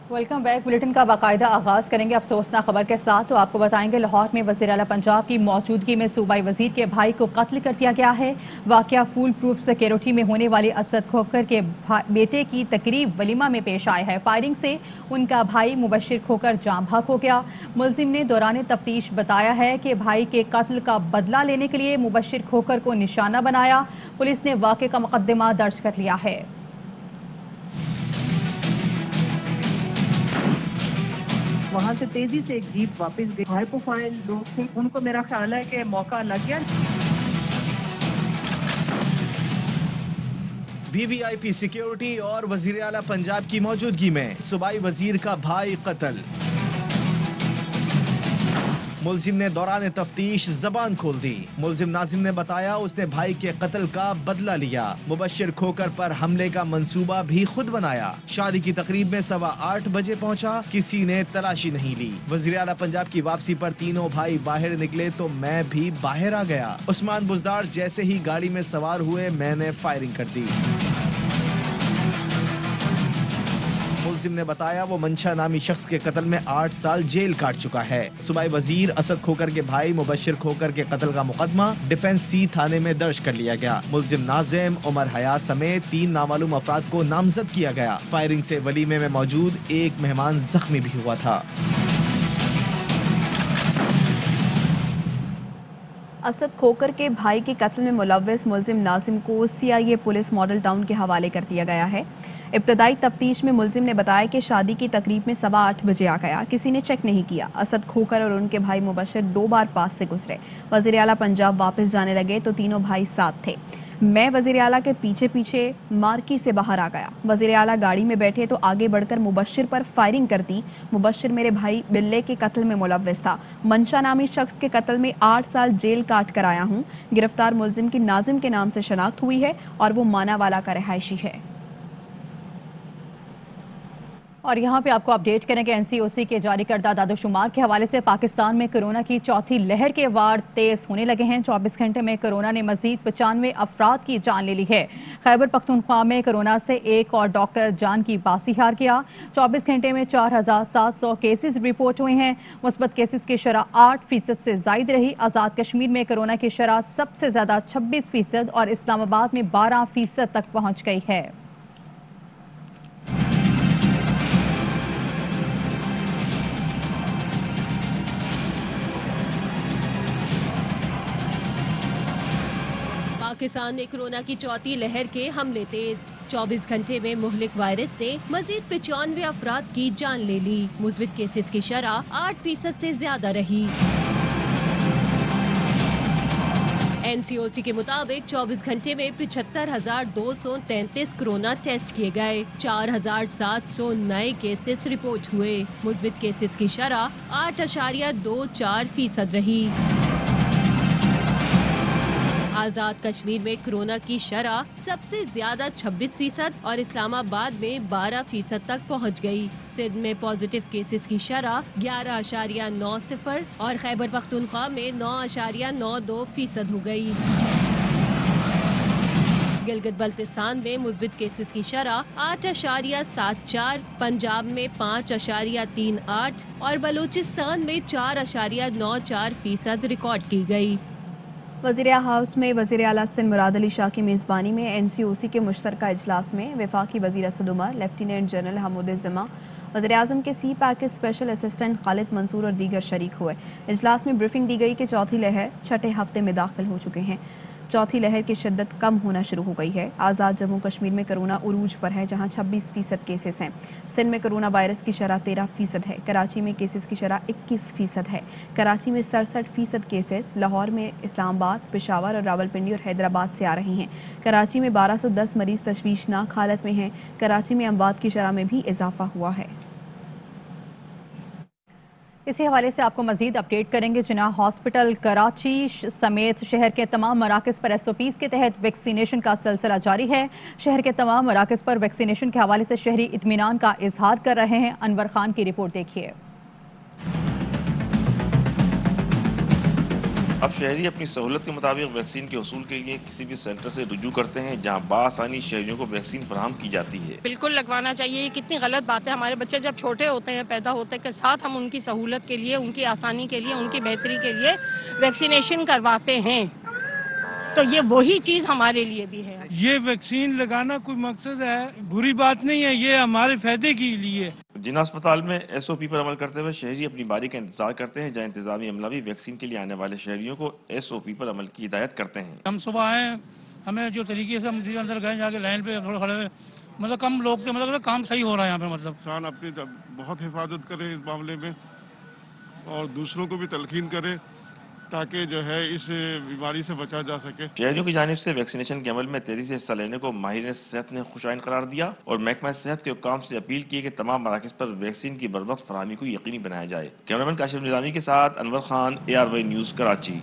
Welcome back. Bulletin का बाकायदा आगाज़ करेंगे अफसोसनाक खबर के साथ। तो आपको बताएंगे लाहौर में वज़ीर आला पंजाब की मौजूदगी में सूबाई वज़ीर के भाई को कत्ल कर दिया गया है। वाक़या फूल प्रूफ सिक्योरिटी में होने वाली असद खोकर के बेटे की तकरीब वलीमा में पेश आया है। फायरिंग से उनका भाई मुबशिर खोकर जाँ बहक हो गया। मुलजिम ने दौरान तफ्तीश बताया है कि भाई के कत्ल का बदला लेने के लिए मुबशिर खोकर को निशाना बनाया। पुलिस ने वाक़े का मुकदमा दर्ज कर लिया है। वहाँ से तेजी से एक जीप वापस गई। हाई प्रोफाइल लोग थे, उनको मेरा ख्याल है कि मौका लग गया। वीवीआईपी सिक्योरिटी और वजीर आला पंजाब की मौजूदगी में सूबाई वजीर का भाई कत्ल। मुलजिम ने दौरान तफ्तीश जबान खोल दी। मुलजिम नाजिम ने बताया उसने भाई के कत्ल का बदला लिया। मुबशिर खोकर पर हमले का मंसूबा भी खुद बनाया। शादी की तकरीब में 8:15 बजे पहुंचा, किसी ने तलाशी नहीं ली। वज़ीर आला पंजाब की वापसी पर तीनों भाई बाहर निकले तो मैं भी बाहर आ गया। उस्मान बुजदार जैसे ही गाड़ी में सवार हुए मैंने फायरिंग कर दी। मुलजिम ने बताया वो मंशा नामी शख्स के कत्ल में 8 साल जेल काट चुका है। सूबाई वजीर असद खोकर के भाई मुबशिर खोकर के कत्ल का मुकदमा डिफेंस सी थाने में दर्ज कर लिया गया। मुलजिम नाजिम, उमर हयात समेत 3 नामालूम अफराद को नामजद किया गया। फायरिंग से वलीमे में मौजूद एक मेहमान जख्मी भी हुआ था। असद खोकर के भाई के कत्ल में मुलव्वस मुलजिम नाजिम को CIA पुलिस मॉडल टाउन के हवाले कर दिया गया है। इब्तदाई तफ्तीश में मुलजिम ने बताया कि शादी की तकरीब में 8:15 बजे आ गया, किसी ने चेक नहीं किया। असद खोकर और उनके भाई मुबशिर 2 बार पास से गुजरे। वज़ीर आला पंजाब वापस जाने लगे तो तीनों भाई साथ थे। मैं वज़ीर आला के पीछे पीछे मार्की से बाहर आ गया। वज़ीर आला गाड़ी में बैठे तो आगे बढ़कर मुबशिर पर फायरिंग कर दी। मुबशिर मेरे भाई बिल्ले के कत्ल में मुलव्वस था। मंशा नामी शख्स के कत्ल में 8 साल जेल काट कर आया हूँ। गिरफ्तार मुलजिम की नाजिम के नाम से शनाख्त हुई है और वो मानावाला का रिहायशी है। और यहाँ पे आपको अपडेट करेंगे NCOC के जारी करदा दादोशुमार के हवाले से पाकिस्तान में कोरोना की चौथी लहर के वार तेज होने लगे हैं। 24 घंटे में कोरोना ने मजीद 95 अफराद की जान ले ली है। खैबर पख्तूनख्वा में कोरोना से एक और डॉक्टर जान की बासी हार गया। 24 घंटे में 4700 केसेस रिपोर्ट हुए हैं। मुस्बत केसेस की शरह 8% से जायद रही। आज़ाद कश्मीर में कोरोना की शरह सबसे ज़्यादा 26% और इस्लामाबाद में 12% तक पहुँच गई है। पाकिस्तान में कोरोना की चौथी लहर के हमले तेज। 24 घंटे में मुहलिक वायरस ने मजीद 95 अफराद की जान ले ली। मुस्बित केसेस की शरह 8% से ज्यादा रही। NCOC के मुताबिक 24 घंटे में 75,233 कोरोना टेस्ट किए गए। 4,700 नए केसेस रिपोर्ट हुए। मुस्बित केसेस की शरह 8.24% रही। आज़ाद कश्मीर में कोरोना की शरह सबसे ज्यादा 26% और इस्लामाबाद में 12% तक पहुंच गई। सिंध में पॉजिटिव केसेस की शरह 11.90 और खैबर पख्तूनख्वा में 9.92% हो गई। गिलगित बल्तिस्तान में मुस्बित केसेस की शरह 8.74, पंजाब में 5.38 और बलूचिस्तान में 4.94% रिकॉर्ड की गई। वज़ीर हाउस में वज़ीर आला सिंध मुराद अली शाह की मेज़बानी में NCOC के मुश्तरका इजलास में वफाकी वज़ीर असद उमर, लेफ्टिनेंट जनरल हमूद ज़मा, वज़ीर आज़म के C package special assistant Khalid Mansoor और दीगर शरीक हुए। इजलास में ब्रीफिंग दी गई कि चौथी लहर 6ठे हफ्ते में दाखिल हो चुके हैं। चौथी लहर की शिद्दत कम होना शुरू हो गई है। आज़ाद जम्मू कश्मीर में कोरोना उरूज पर है, जहां 26% केसेस हैं। सिंध में कोरोना वायरस की शरह 13% है। कराची में केसेस की शरह 21% है। कराची में 67% केसेस लाहौर में, इस्लामाबाद, पेशावर और रावलपिंडी और हैदराबाद से आ रहे हैं। कराची में 1210 मरीज तशवीशनाक हालत में हैं। कराची में अमवात की शरह में भी इजाफा हुआ है। इसी हवाले से आपको मजीद अपडेट करेंगे। जिन्ना हॉस्पिटल कराची समेत शहर के तमाम मराकज़ पर SOPs के तहत वैक्सीनेशन का सिलसिला जारी है। शहर के तमाम मराकज़ पर वैक्सीनेशन के हवाले से शहरी इत्मीनान का इजहार कर रहे हैं। अनवर खान की रिपोर्ट देखिए। अब शहरी अपनी सहूलत के मुताबिक वैक्सीन के वसूल के लिए किसी भी सेंटर से रुजू करते हैं जहां बासानी शहरियों को वैक्सीन फराहम की जाती है। बिल्कुल लगवाना चाहिए, ये कितनी गलत बात है। हमारे बच्चे जब छोटे होते हैं, पैदा होते के साथ हम उनकी सहूलत के लिए, उनकी आसानी के लिए, उनकी बेहतरी के लिए वैक्सीनेशन करवाते हैं, तो ये वही चीज हमारे लिए भी है। ये वैक्सीन लगाना कोई मकसद है, बुरी बात नहीं है, ये हमारे फायदे के लिए। जिला अस्पताल में SOP पर अमल करते हुए शहरी अपनी बारी का इंतजार करते हैं, जहां इंतजामी अमला भी वैक्सीन के लिए आने वाले शहरियों को SOP पर अमल की हिदायत करते हैं। हम सुबह आए, हमें जो तरीके से हम अंदर गए, जाके लाइन पे थोड़ा खड़े हुए, मतलब कम लोग थे, मतलब काम सही हो रहा है यहाँ पे। मतलब इंसान अपनी बहुत हिफाजत करे इस मामले में और दूसरों को भी तलकीन करे ताकि जो है इस बीमारी से बचा जा सके। शहरियों की जानिब से वैक्सीनेशन के अमल में तेजी से हिस्सा लेने को माहिर सेहत ने खुशाइन करार दिया और महकमा सेहत के हुक्काम से अपील की कि तमाम मराकज़ पर वैक्सीन की बर्वक्त फराहमी को यकीनी बनाया जाए। कैमरामैन काशिफ निजामी के साथ Anwar Khan, ARY news, Karachi.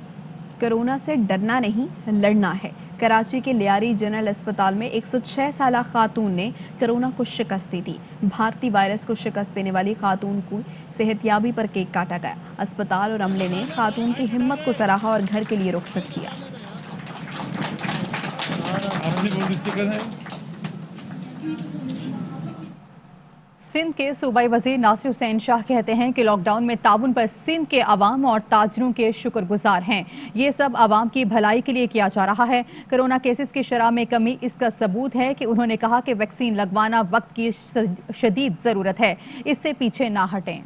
Corona से डरना नहीं, लड़ना है। कराची के लियारी जनरल अस्पताल में 106 साला खातून ने कोरोना को शिकस्त दे दी। भारतीय वायरस को शिकस्त देने वाली खातून को सेहतयाबी पर केक काटा गया। अस्पताल और अमले ने खातून की हिम्मत को सराहा और घर के लिए रुखसत किया। सिंध के सूबाई वजीर नासिर हुसैन शाह कहते हैं कि लॉकडाउन में ताउन पर सिंध के अवाम और ताजरों के शुक्रगुजार हैं। ये सब अवाम की भलाई के लिए किया जा रहा है। कोरोना केसेस की शरह में कमी इसका सबूत है कि उन्होंने कहा कि वैक्सीन लगवाना वक्त की शदीद ज़रूरत है, इससे पीछे ना हटें।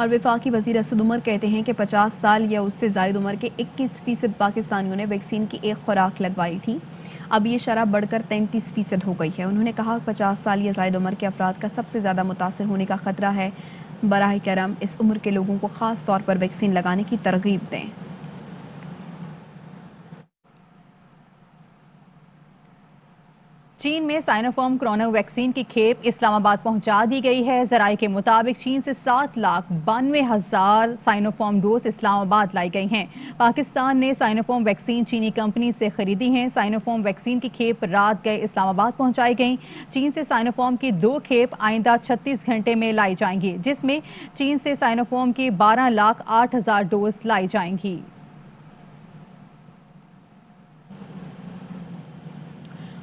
और वफाकी वज़ीर असद उमर कहते हैं कि 50 साल या उससे ज़ायद उम्र के 21% पाकिस्तानियों ने वैक्सीन की एक खुराक लगवाई थी। अब ये शरह बढ़कर 33% हो गई है। उन्होंने कहा 50 साल या ज़ायद उम्र के अफराद का सबसे ज़्यादा मुतासर होने का खतरा है। बराह करम इस उम्र के लोगों को ख़ास तौर पर वैक्सीन लगाने की तरगीब दें। चीन में साइनोफार्म कोरोना वैक्सीन की खेप इस्लामाबाद पहुंचा दी गई है। जराये के मुताबिक चीन से 7,92,000 साइनोफार्म डोज इस्लामाबाद लाई गई हैं। पाकिस्तान ने साइनोफार्म वैक्सीन चीनी कंपनी से खरीदी हैं। साइनोफार्म वैक्सीन की खेप रात गए इस्लामाबाद पहुंचाई गई। चीन से साइनोफार्म की 2 खेप आइंदा 36 घंटे में लाई जाएंगी, जिसमें चीन से साइनोफार्म की 12,08,000 डोज लाई जाएंगी।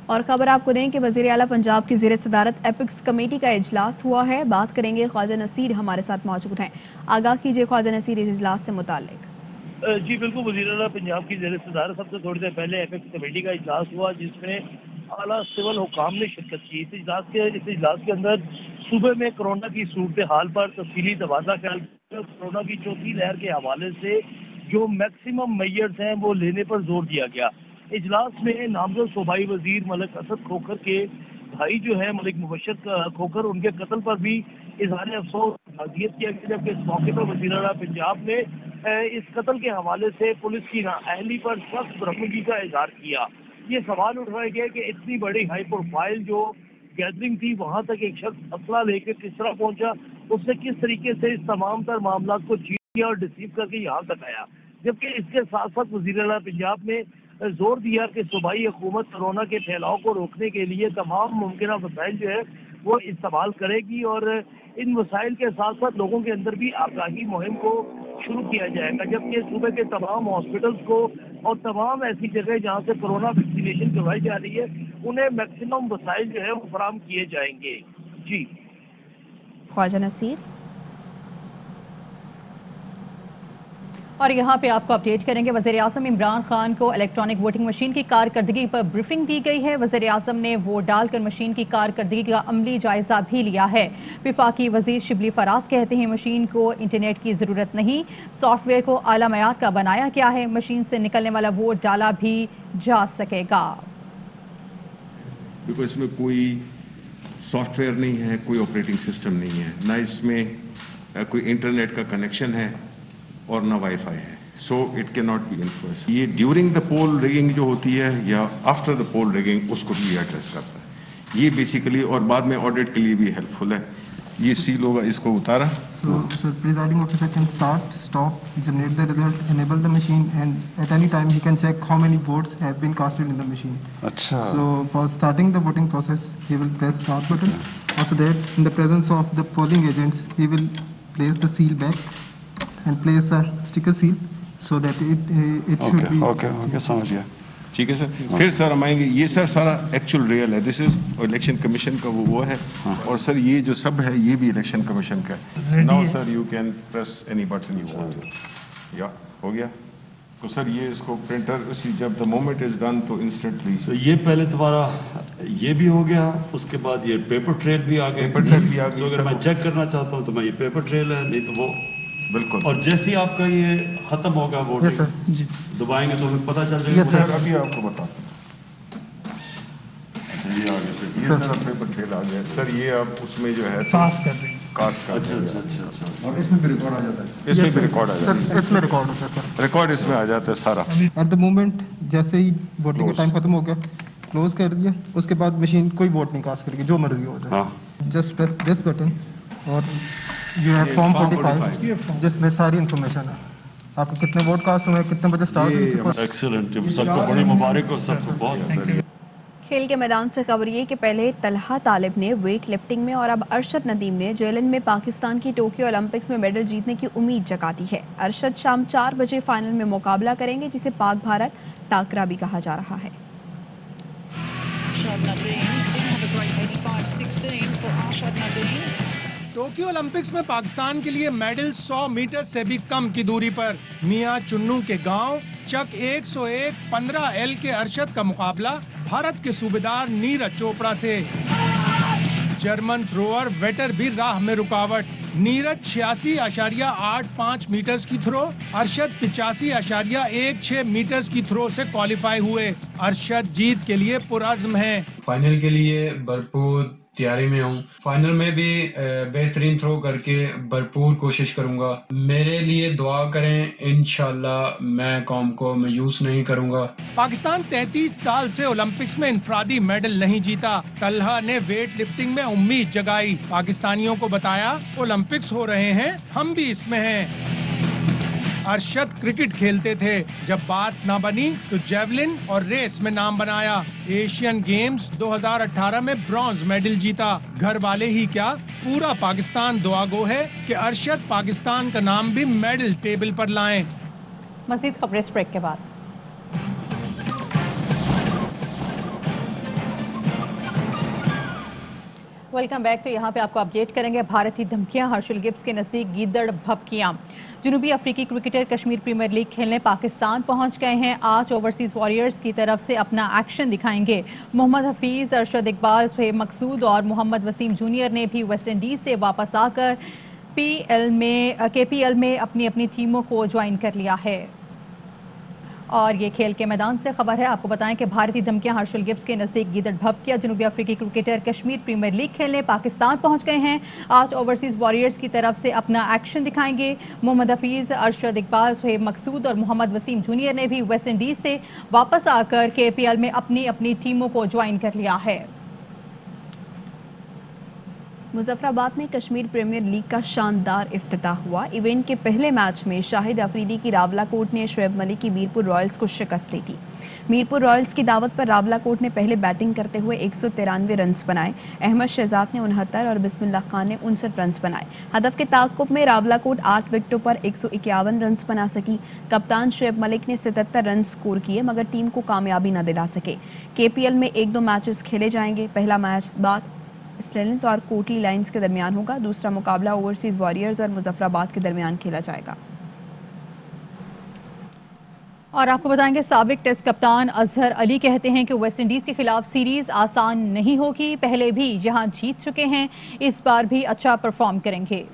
और खबर आपको दें कि वज़ीर आला पंजाब की ज़ेर सदारत एपिक्स कमेटी का इजलास हुआ है। बात करेंगे ख्वाजा नसीर हमारे साथ मौजूद हैं। आगाह कीजिए ख्वाजा नसीर इस इजलास से मुताल्लिक। जी बिल्कुल, वज़ीर आला पंजाब की ज़ेर सदारत सबसे थोड़ी देर पहले एपिक्स कमेटी का इजलास हुआ, जिसमें आला सिविल हुकाम ने शिरकत की। इस इजलास के अंदर सूबे में कोरोना की सूरत हाल पर तफसीली तबादला ख्याल, कोरोना की चौथी लहर के हवाले से जो मैक्सिमम मेजर्स हैं वो लेने पर जोर दिया गया। इजलास में नामजद सूबाई वजीर मलिक असद खोखर के भाई जो है मलिक मुबशर खोखर, उनके कत्ल पर भी इजहार अफसोस ताज़ियत किया गया, जबकि इस मौके पर वज़ीर आला पंजाब ने इस कत्ल के हवाले से पुलिस की नाअहली पर सख्त बरहमगी का इजहार किया। ये सवाल उठाया गया कि इतनी बड़ी हाई प्रोफाइल जो गैदरिंग थी, वहाँ तक एक शख्स असला लेकर किस तरह पहुंचा, उसने किस तरीके से इस तमाम तर मामला को चीट किया और डिसीव करके यहाँ तक आया। जबकि इसके साथ साथ वज़ीर आला पंजाब ने जोर दिया कि सूबाई हुकूमत कोरोना के फैलाव को रोकने के लिए तमाम मुमकिन वसाइल जो है वो इस्तेमाल करेगी और इन वसाइल के साथ साथ लोगों के अंदर भी आगाही मुहिम को शुरू किया जाएगा। जबकि सूबे के तमाम हॉस्पिटल्स को और तमाम ऐसी जगह जहाँ से कोरोना वैक्सीनेशन करवाई जा रही है, उन्हें मैक्सिमम वसाइल जो है वो फराहम किए जाएंगे। जी ख्वाजा नसीर। और यहाँ पे आपको अपडेट करेंगे, वज़ीर आज़म इमरान खान को इलेक्ट्रॉनिक वोटिंग मशीन की कारकर्दगी पर ब्रीफिंग दी गई है। वज़ीर आज़म ने वोट डालकर मशीन की कारकर्दगी का अमली जायजा भी लिया है। वफाकी वज़ीर शिबली फराज कहते हैं मशीन को इंटरनेट की ज़रूरत नहीं, सॉफ्टवेयर को आला मयार का बनाया गया है, मशीन से निकलने वाला वोट डाला भी जा सकेगा। देखो, इसमें कोई सॉफ्टवेयर नहीं है, कोई ऑपरेटिंग सिस्टम नहीं है, ना इसमें कोई इंटरनेट का कनेक्शन है और ना वाईफाई है, so it can not be influence. ये ड्यूरिंग द पोल रिगिंग जो होती है या आफ्टर द पोल रिगिंग, उसको भी एड्रेस करता है ये बेसिकली, और बाद में ऑडिट के लिए भी हेल्पफुल है। ये सील होगा, इसको उतारा। So presiding officer can start, stop, generate the result, enable the machine, and at any time he can check how many votes have been casted in the machine. अच्छा। So for starting the voting process, he will press start button. After that, in the presence of the polling agents, he will place the seal back and place a sticker seal so that it should be. Okay, समझ गया। ठीक है sir. फिर sir हम आएंगे, ये sir सारा actual real है, दिस इज इलेक्शन कमीशन का वो है। और सर ये जो सब है ये भी इलेक्शन कमीशन का है। Now sir you can press any button you want. या हो गया तो सर ये इसको प्रिंटर उसी जब द मोमेंट इज डन तो इंस्टेंटली। तो ये पहले तुम्हारा ये भी हो गया, उसके बाद ये पेपर ट्रेल भी आ गया। पेपर ट्रेल भी आ गया। तो अगर मैं चेक करना चाहता हूँ तो मैं ये पेपर ट्रेल है, नहीं तो वो बिल्कुल। और जैसे ही आपका ये खत्म होगा वोटिंग दबाएंगे तो हमें पता चल जाएगा। सर अभी आपको बताता हूँ। ये आ गया सर, ये सर पेपर ट्रेल आ गया सर। ये आप उसमें जो है कास्ट कर देंगे। कास्ट कर अच्छा। और इसमें भी रिकॉर्ड आ जाता है। इसमें भी रिकॉर्ड आ जाता है। इसमें रिकॉर्ड होता है सर। रिकॉर्ड इसमें आ जाता है सारा। एट द मोमेंट जैसे ही वोटिंग का टाइम खत्म हो गया, क्लोज कर दिया, उसके बाद मशीन कोई वोट नहीं कास्ट करेगी, जो मर्जी हो जाए। जस्ट प्रेस दिस बटन और यू हैव फॉर्म 45 जिसमें सारी इन्फॉर्मेशन है, आपको कितने वोट कास्ट हुए, कितने बजे स्टार्ट हुई थी। एक्सीलेंट, सबको बड़ी मुबारक हो, सबको बहुत। खेल के मैदान से खबर ये कि पहले तलहा तालिब ने वेट लिफ्टिंग में और अब अरशद नदीम ने जेवलिन में पाकिस्तान की टोक्यो ओलंपिक्स में मेडल जीतने की उम्मीद जगा दी है। अरशद शाम 4 बजे फाइनल में मुकाबला करेंगे, जिसे पाक भारत टाकरा भी कहा जा रहा है। टोक्यो ओलंपिक्स में पाकिस्तान के लिए मेडल 100 मीटर से भी कम की दूरी पर मियां चुन्नू के गांव चक 101 15L के अरशद का मुकाबला भारत के सूबेदार नीरज चोपड़ा से। जर्मन थ्रोअर वेटर भी राह में रुकावट। नीरज 86.85 मीटर्स की थ्रो, अरशद 85.16 मीटर्स की थ्रो से क्वालिफाई हुए। अरशद जीत के लिए पुरअज़्म है। फाइनल के लिए भरपूर तैयारी में हूँ। फाइनल में भी बेहतरीन थ्रो करके भरपूर कोशिश करूंगा। मेरे लिए दुआ करें, इंशाल्लाह मैं कौम को मायूस नहीं करूंगा। पाकिस्तान 33 साल से ओलंपिक्स में इंफरादी मेडल नहीं जीता। तलहा ने वेट लिफ्टिंग में उम्मीद जगाई। पाकिस्तानियों को बताया ओलंपिक्स हो रहे हैं, हम भी इसमें हैं। अरशद क्रिकेट खेलते थे, जब बात ना बनी तो जेवलिन और रेस में नाम बनाया। एशियन गेम्स 2018 में ब्रॉन्ज मेडल जीता। घर वाले ही क्या, पूरा पाकिस्तान दुआगो है कि अरशद पाकिस्तान का नाम भी मेडल टेबल पर लाएं। मज़ीद खबरें इस ब्रेक के बाद। Welcome back. तो यहाँ पे आपको अपडेट करेंगे भारतीय धमकियां, हर्षल गिब्स के नज़दीक गीदड़ भभकियां। जनूबी अफ्रीकी क्रिकेटर कश्मीर प्रीमियर लीग खेलने पाकिस्तान पहुंच गए हैं। आज ओवरसीज़ वॉरियर्स की तरफ से अपना एक्शन दिखाएंगे। मोहम्मद हफीज़, अरशद इकबाल, सुहेब मकसूद और मोहम्मद वसीम जूनियर ने भी वेस्ट इंडीज़ से वापस आकर KPL में अपनी अपनी टीमों को ज्वाइन कर लिया है। और ये खेल के मैदान से खबर है। आपको बताएं कि भारतीय धमकियां, हर्षल गिब्स के नज़दीक गीदड़ भभकियां। जनूबी अफ्रीकी क्रिकेटर कश्मीर प्रीमियर लीग खेलने पाकिस्तान पहुंच गए हैं। आज ओवरसीज़ वॉरियर्स की तरफ से अपना एक्शन दिखाएंगे। मोहम्मद हफीज़, अरशद इकबाल, सुहेब मकसूद और मोहम्मद वसीम जूनियर ने भी वेस्ट इंडीज़ से वापस आकर KPL में अपनी अपनी टीमों को ज्वाइन कर लिया है। मुजफ्फराबाद में कश्मीर प्रीमियर लीग का शानदार इफ्तिताह हुआ। इवेंट के पहले मैच में शाहिद अफरीदी की रावलाकोट ने शोएब मलिक की मीरपुर रॉयल्स को शिकस्त दी थी। मीरपुर रॉयल्स की दावत पर रावलाकोट ने पहले बैटिंग करते हुए 193 रन्स बनाए। अहमद शहजाद ने 69 और बिस्मिल्लाह खान ने 59 रन्स बनाए। हदफ के ताक़ुब में रावलाकोट 8 विकेटों पर 151 रन्स बना सकी। कप्तान शोएब मलिक ने 77 रन स्कोर किए, मगर टीम को कामयाबी न दिला सके। KPL में 1-2 मैचेस खेले जाएंगे। पहला मैच बात स्टेलिंस और कोटली लाइन्स के दरमियान होगा। दूसरा मुकाबला ओवरसीज़ वॉरियर्स और मुजफ्फराबाद के दरमियान खेला जाएगा। और आपको बताएंगे साबिक टेस्ट कप्तान अजहर अली कहते हैं कि वेस्ट इंडीज़ के खिलाफ सीरीज़ आसान नहीं होगी। पहले भी यहां जीत चुके हैं, इस बार भी अच्छा परफॉर्म करेंगे।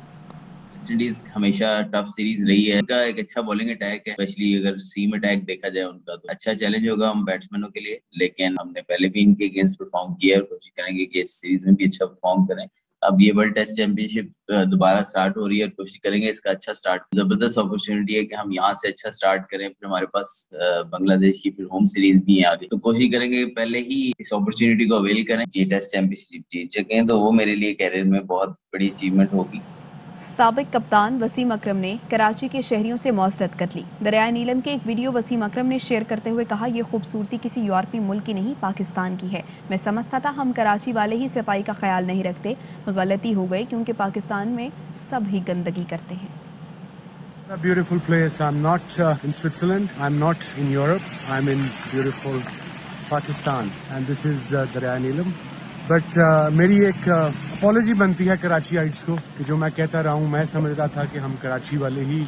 वेस्ट इंडीज हमेशा टफ सीरीज रही है। उनका एक अच्छा बॉलिंग अटैक है, स्पेशली अगर सीम अटैक देखा जाए उनका, तो अच्छा चैलेंज होगा हम बैट्समैनों के लिए। लेकिन हमने पहले भी इनके अगेंस्ट परफॉर्म किया है और कोशिश करेंगे कि इस सीरीज में भी अच्छा परफॉर्म करें। अब ये वर्ल्ड टेस्ट चैंपियनशिप दोबारा स्टार्ट हो रही है और कोशिश करेंगे इसका अच्छा स्टार्ट। जबरदस्त अपॉर्चुनिटी है कि हम यहाँ से अच्छा स्टार्ट करें। फिर हमारे पास बांग्लादेश की फिर होम सीरीज भी है आगे, तो कोशिश करेंगे पहले ही इस अपॉर्चुनिटी को अवेल करें। ये टेस्ट चैंपियनशिप जीत सकें तो वो मेरे लिए कैरियर में बहुत बड़ी अचीवमेंट होगी। साबिक कप्तान वसीम अकरम ने कराची के शहरियों से मौसरत कर ली। दरिया नीलम के एक वीडियो वसीम अकरम ने शेयर करते हुए कहा, ये खूबसूरती किसी यूरोपीय मुल्क की नहीं, पाकिस्तान की है। मैं समझता था हम कराची वाले ही सफाई का ख्याल नहीं रखते, गलती हो गई क्योंकि पाकिस्तान में सब ही गंदगी करते हैं। A beautiful place. I'm not in Switzerland. I'm not in Europe. I'm in beautiful Pakistan. And this is Darya Neelam. But मेरी एक अपॉलॉजी बनती है कराचीइट्स को कि जो मैं कहता रहा हूँ, मैं समझता था कि हम कराची वाले ही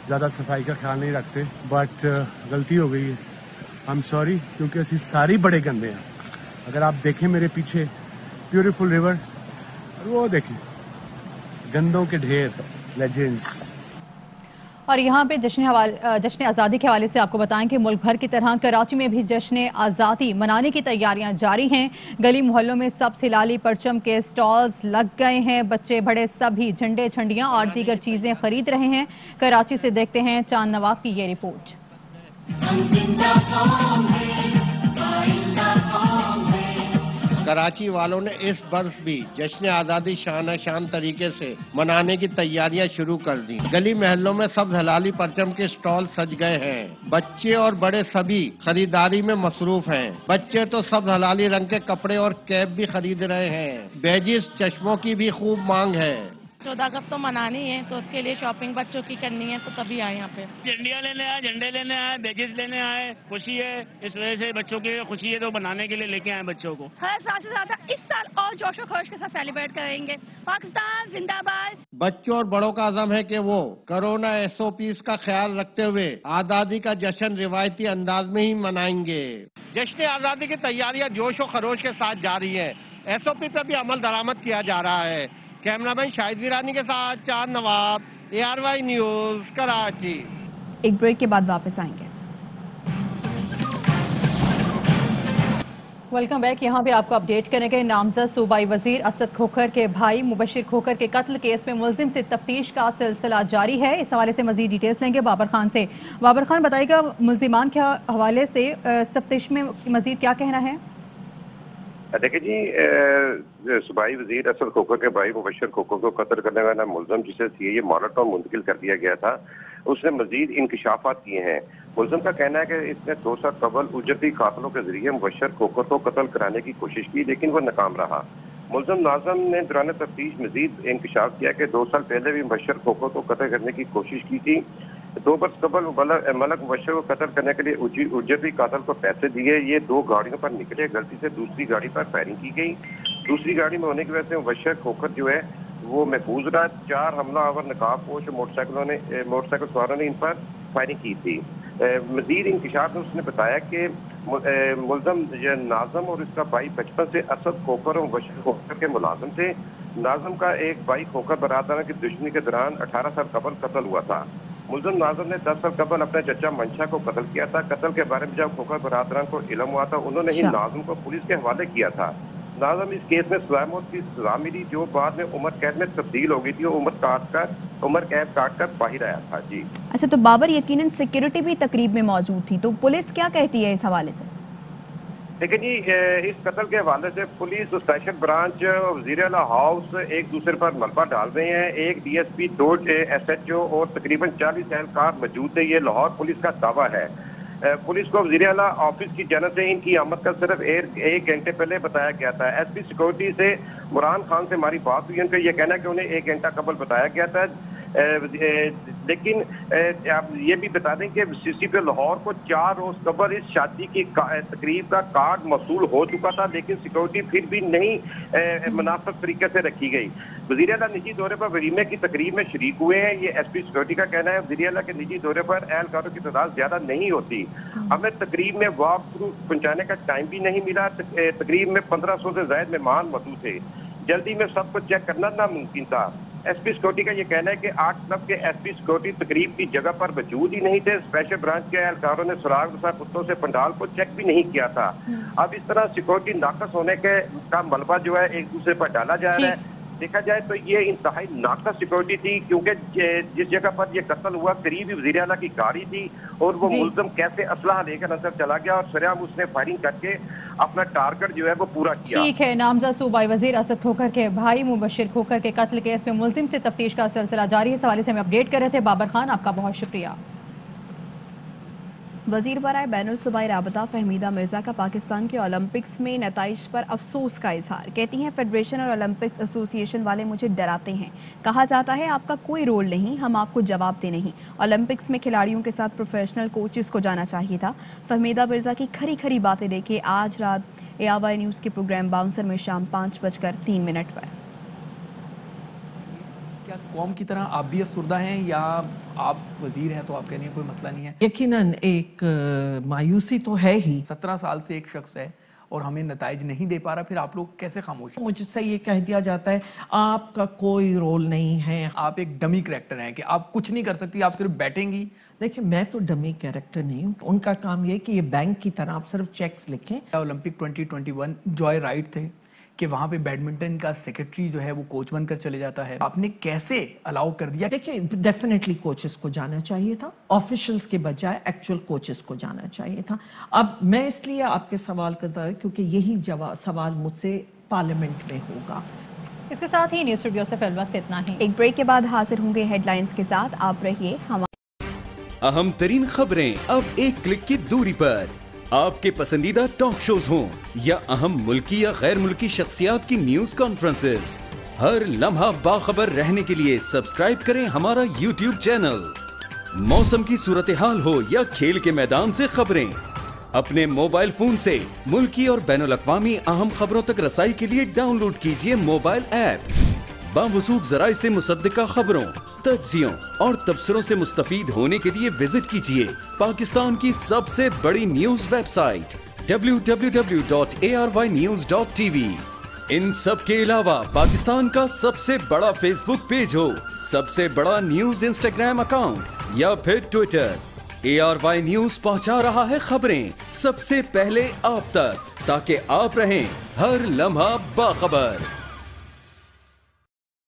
ज़्यादा सफाई का ख्याल नहीं रखते, बट गलती हो गई है। आई एम सॉरी, क्योंकि असि सारी बड़े गंदे हैं। अगर आप देखें मेरे पीछे ब्यूटीफुल रिवर, और वो देखें गंदों के ढेर, लेजेंड्स। और यहाँ पे जश्न आज़ादी के हवाले से आपको बताएं कि मुल्क भर की तरह कराची में भी जश्न आज़ादी मनाने की तैयारियां जारी हैं। गली मोहल्लों में सब हिलाली परचम के स्टॉल्स लग गए हैं। बच्चे बड़े सभी झंडे, झंडियां और दीगर चीज़ें खरीद रहे हैं। कराची से देखते हैं चांद नवाब की ये रिपोर्ट। कराची वालों ने इस बरस भी जश्न आज़ादी शान तरीके से मनाने की तैयारियां शुरू कर दी। गली महलों में सब हलाली परचम के स्टॉल सज गए हैं। बच्चे और बड़े सभी खरीदारी में मसरूफ हैं। बच्चे तो सब हलाली रंग के कपड़े और कैप भी खरीद रहे हैं। बेजिस चश्मों की भी खूब मांग है। 14 अगस्त तो मनानी है, तो उसके लिए शॉपिंग बच्चों की करनी है, तो तभी आए यहाँ पे। झंडियाँ लेने आए, झंडे लेने आए, बेजिस लेने आए। खुशी है, इस वजह से बच्चों की खुशी है, तो बनाने के लिए लेके आए बच्चों को। हर साल से ज्यादा इस साल और जोशो खरोश के साथ सेलिब्रेट करेंगे। पाकिस्तान जिंदाबाद। बच्चों और बड़ों का अज़म है कि वो कोरोना SOPs का ख्याल रखते हुए आज़ादी का जश्न रिवायती अंदाज में ही मनाएंगे। जश्न आज़ादी की तैयारियां जोशो खरोश के साथ जारी है। SOP पे भी अमल दरामद किया जा रहा है। कैमरामैन शाहिद वीरानी के साथ चांद नवाब, ARY न्यूज, कराची। एक ब्रेक के बाद वापस आएंगे। Welcome back. यहाँ पे आपको अपडेट करेंगे। नामजद सूबाई वजीर असद खोखर के भाई मुबशिर खोखर के कत्ल केस में मुलजिम से तफ्तीश का सिलसिला जारी है। इस हवाले से मजीद डिटेल्स लेंगे बाबर खान से। बाबर खान, बताइएगा मुलजिमान के हवाले से तफ्तीश में मजीद क्या कहना है? देखिए जी, सूबाई वजीर असद खोखर के भाई मुबशिर खोखर को कत्ल करने वाला मुलजम जिसे CIA मॉनिटर मुंतकिल कर दिया गया था, उसने मजीद इंकशाफात किए हैं। मुलजम का कहना है कि इसने 2 साल कबल उजरती कातलों के जरिए मुबशिर खोखर को कत्ल कराने की कोशिश की, लेकिन वह नाकाम रहा। मुलजम नाजम ने दौरान तफ्तीश मजीद इंकशाफ किया कि 2 साल पहले भी मुबशिर खोखर को कत्ल करने की कोशिश की थी। 2 बरस कबल मलक मुबशिर को कत्ल करने के लिए उजरती कातल को पैसे दिए। ये 2 गाड़ियों पर निकले, गलती से दूसरी गाड़ी पर फायरिंग की गई। दूसरी गाड़ी में होने की वजह से मुबशिर खोखर जो है वो महफूज रहा। 4 हमलावर नकाबपोश मोटरसाइकिल सवारों ने इन पर फायरिंग की थी। मजीद इंकशाफ में उसने बताया कि मुलजम नाजम और इसका भाई बचपन से असद खोखर और मुबशिर खोखर के मुलाजिम थे। नाजम का एक भाई खोखर बरादरान की दुश्मनी के दौरान 18 साल कबल कत्ल हुआ था। मुलजम नाजम ने 10 साल कबल अपने चचा मंशा को कत्ल किया था। कत्ल के बारे में जब खोखर बरादरान को इल्म हुआ था, उन्होंने ही नाजम को पुलिस के हवाले किया था। नाजम इस केस में सज़ाए मौत की सजा मिली, जो बाद में उम्र कैद में तब्दील हो गई थी। उम्र कैद काट कर बाहर आया था। जी अच्छा, तो बाबर यकीनन सिक्योरिटी भी तकरीब में मौजूद थी, तो पुलिस क्या कहती है इस हवाले से? लेकिन जी इस कत्ल के हवाले से पुलिस, स्पेशल ब्रांच, वज़ीर आला हाउस एक दूसरे पर मलबा डाल रहे हैं। एक DSP, 2 SHO और तकरीबन 40 एहलकार मौजूद है। ये लाहौर पुलिस का दावा है। पुलिस को वज़ीर आला ऑफिस की जानब से इनकी आमद का सिर्फ 1 घंटे पहले बताया गया था। SP सिक्योरिटी से मुरान खान से हमारी बात हुई, उनका यह कहना है कि उन्हें 1 घंटा कबल बताया गया था। लेकिन आप ये भी बता दें कि CCP लाहौर को 4 रोज कबल इस शादी की तकरीब का कार्ड मौसूल हो चुका था, लेकिन सिक्योरिटी फिर भी नहीं मुनासिब तरीके से रखी गई। वज़ीर आला निजी दौरे पर वलीमे की तकरीब में शरीक हुए हैं, ये SP सिक्योरिटी का कहना है। वज़ीर आला के निजी दौरे पर एहलकारों की तादाद ज्यादा नहीं होती। हमें तकरीब में वॉक थ्रू पहुंचाने का टाइम भी नहीं मिला। तकरीब में 1500 से ज्यादा मेहमान मौजूद थे। जल्दी में सबको चेक करना नामुमकिन था। SP सिक्योरिटी का ये कहना है कि 8 क्लब के SP सिक्योरिटी तकरीब की जगह पर मौजूद ही नहीं थे। स्पेशल ब्रांच के एहलकारों ने सुराग कुत्तों से पंडाल को चेक भी नहीं किया था। अब इस तरह सिक्योरिटी नाकस होने का मलबा जो है एक दूसरे पर डाला जा रहा है। देखा जाए तो ये इंतहाई नाकस सिक्योरिटी थी, क्योंकि जिस जगह पर ये कत्ल हुआ करीब ही वज़ीर आला की गाड़ी थी और वो मुलजम कैसे असलहा लेकर अंदर चला गया और सरेआम उसने फायरिंग करके अपना टारगेट जो है वो पूरा किया। ठीक है, नामजद सूबाई वजीर असद खोखर के भाई मुबशिर खोखर के कत्ल केस में मुलजिम से तफ्तीश का सिलसिला जारी है। इस हवाले से हमें अपडेट कर रहे थे बाबर खान, आपका बहुत शुक्रिया। वजीर बराए बैनुल सूबाई राबता फहमीदा मिर्जा का पाकिस्तान के ओलंपिक्स में नताइज पर अफसोस का इजहार। कहती हैं फेडरेशन और ओलंपिक्स एसोसिएशन वाले मुझे डराते हैं। कहा जाता है आपका कोई रोल नहीं, हम आपको जवाब दे नहीं। ओलंपिक्स में खिलाड़ियों के साथ प्रोफेशनल कोचेस को जाना चाहिए था। फहमीदा मिर्जा की खरी खरी बातें देखे आज रात ARY न्यूज़ के प्रोग्राम बाउंसर में शाम 5:03 पर। क्या कौम की तरह आप भी अफसरदा हैं या आप वजीर हैं तो आप कह रही हैं कोई मसला नहीं है? यकीनन एक मायूसी तो है ही। 17 साल से एक शख्स है और हमें नताइज नहीं दे पा रहा, फिर आप लोग कैसे खामोश हैं? मुझसे ये कह दिया जाता है आपका कोई रोल नहीं है, आप एक डमी कैरेक्टर हैं कि आप कुछ नहीं कर सकती, आप सिर्फ बैठेंगी। देखिए मैं तो डमी कैरेक्टर नहीं हूँ, उनका काम ये कि ये बैंक की तरह आप सिर्फ चेक्स लिखें। ओलंपिक 2021 जॉय राइट थे कि वहाँ पे बैडमिंटन का सेक्रेटरी जो है वो कोच बनकर चले जाता है, आपने कैसे अलाउ कर दिया? देखिए डेफिनेटली कोचेस को जाना चाहिए था, ऑफिशियल्स के बजाय एक्चुअल कोचेस को जाना चाहिए था। अब मैं इसलिए आपके सवाल करता हूँ क्योंकि यही सवाल मुझसे पार्लियामेंट में होगा। इसके साथ ही न्यूज़ स्टूडियो से फिल वक्त इतना ही। एक ब्रेक के बाद हाजिर होंगे हेडलाइंस के साथ, आप रहिए हमारे। अहम तरीन खबरें अब एक क्लिक की दूरी पर। आपके पसंदीदा टॉक शोज हों या अहम मुल्की या गैर मुल्की शख्सियात की न्यूज कॉन्फ्रेंसेस, हर लम्हा बाखबर रहने के लिए सब्सक्राइब करें हमारा YouTube चैनल। मौसम की सूरत हाल हो या खेल के मैदान से खबरें, अपने मोबाइल फोन से मुल्की और बैनुल अक़वामी अहम खबरों तक रसाई के लिए डाउनलोड कीजिए मोबाइल ऐप। बावसूख ज़राए से मुसद्दिका खबरों, तज्ज़ियों और तबसरों से मुस्तफीद होने के लिए विजिट कीजिए पाकिस्तान की सबसे बड़ी न्यूज वेबसाइट www.arYnews.tv। इन सब के अलावा पाकिस्तान का सबसे बड़ा फेसबुक पेज हो, सबसे बड़ा न्यूज इंस्टाग्राम अकाउंट या फिर ट्विटर, ARY न्यूज पहुंचा रहा है खबरें सबसे पहले आप तक, ताकि आप रहें हर लम्हा बाखबर।